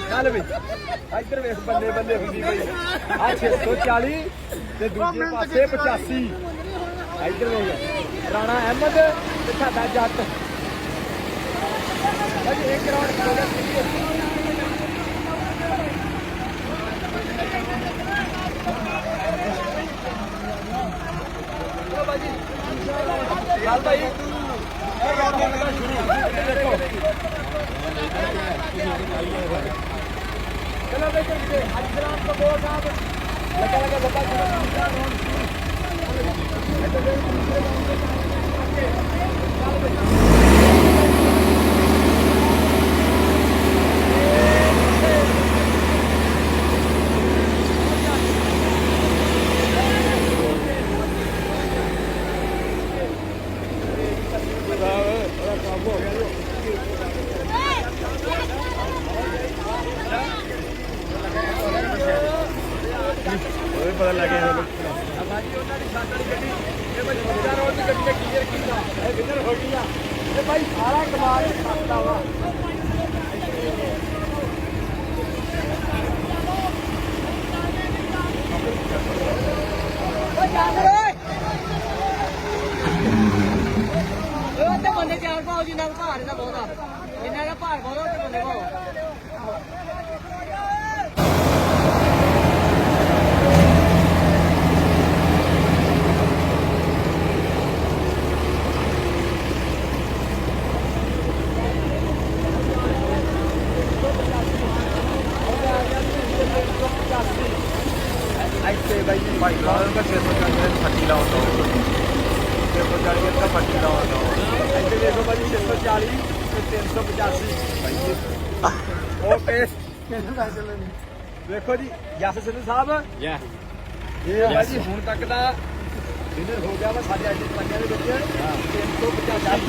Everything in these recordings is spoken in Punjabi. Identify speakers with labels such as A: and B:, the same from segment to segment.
A: ਚੱਲ ਵੀ ਇੱਧਰ ਵੇਖ ਬੱਲੇ ਬੱਲੇ ਹੁੰਦੀ ਪਈ ਆ 640 ਤੇ ਦੂਜੇ ਪਾਸੇ 85 ਇੱਧਰ ਵੇਖ ਰਾਣਾ ਅਹਿਮਦ ਤੇ ਸਾਡਾ ਜੱਟ ਭਾਜੀ 1 ਕਰੋੜ ਕਰੋਗਾ ਚੱਲ ਭਾਈ चलो देखिए आज ग्राम को बोल साहब लगा लगा बता काम हो गया पता लगे भाजी उन्होंने छत वाली गड्डी ये भाई 15 रोड की गड्डी क्लियर किया ये विनर हो गई ये भाई सारा कमाल करता वा ਉਹ ਬੰਦੇ ਚਾਰ ਪਾਓ ਜਿੰਨਾ ਭਾਰ ਇਹਦਾ ਬਹੁਤਾ ਜਿੰਨਾ ਦਾ ਭਾਰ ਬਹੁਤਾ ਉਹ ਬੰਦੇ ਪਾਓ ऐसे भाई का 640 फटी लाउंड हो 640 का फटी लाउंड हो ऐसे देखो भाई 640 ਤੇ 385 भाई ओके देखो जी यस सिद्धू साहब ये भाई ਹੁਣ ਤੱਕ ਦਾ डिनर हो गया वा साढ़े 8 पंजां ਦੇ ਵਿੱਚ 385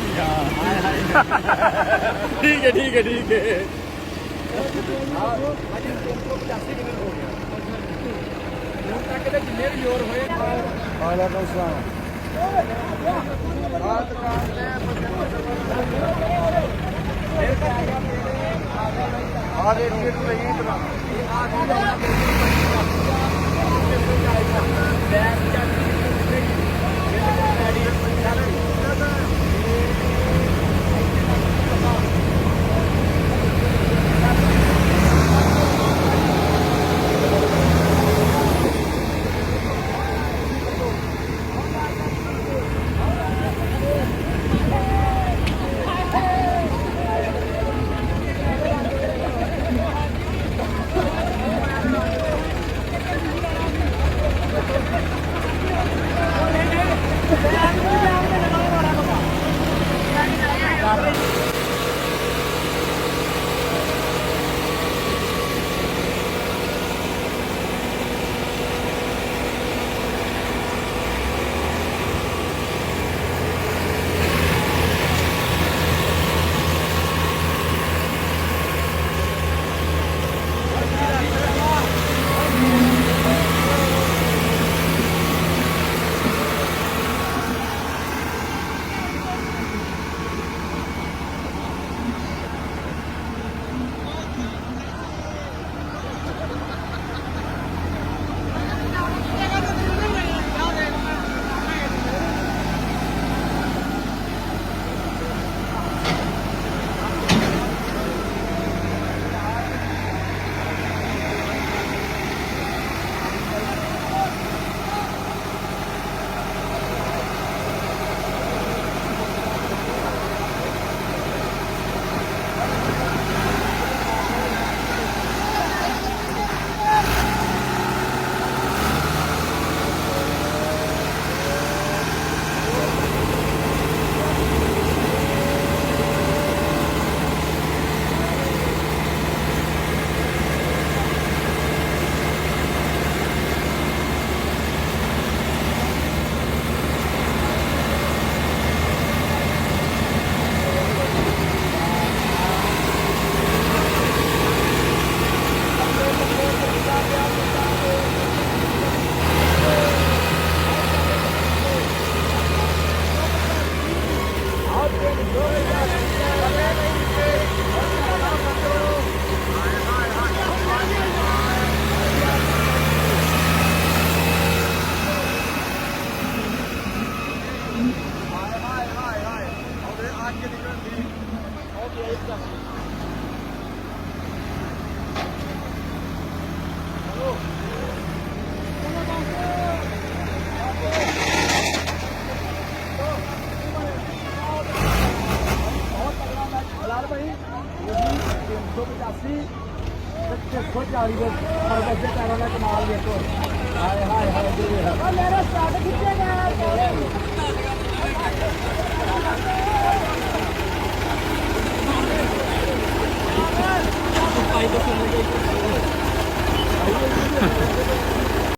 A: ठीक है ठीक है ठीक है हां भाई 385 डिनर हो गया ਹੁਣ ਤੱਕ ਦੇ ਜਿੰਨੇ ਵੀ ਜ਼ੋਰ ਹੋਏ ਵਾਲੇਕੁਮ ਸਲਾਮ ਆਹ ਦੁਕਾਨ ਤੇ ਆ ਦੇਖੀਏ ਸਹੀ ਬਣਾ 385 640 ਦੇ ਸਰਵਿਸ ਦੇ ਪੈਰਾਂ ਦਾ ਕਮਾਲ ਦੇਖੋ ਹਾਏ ਹਾਏ ਹਾਏ ਜੀ ਉਹ ਮੇਰਾ ਸਟਾਰਟ ਖਿੱਚੇਗਾ ਭਾਈ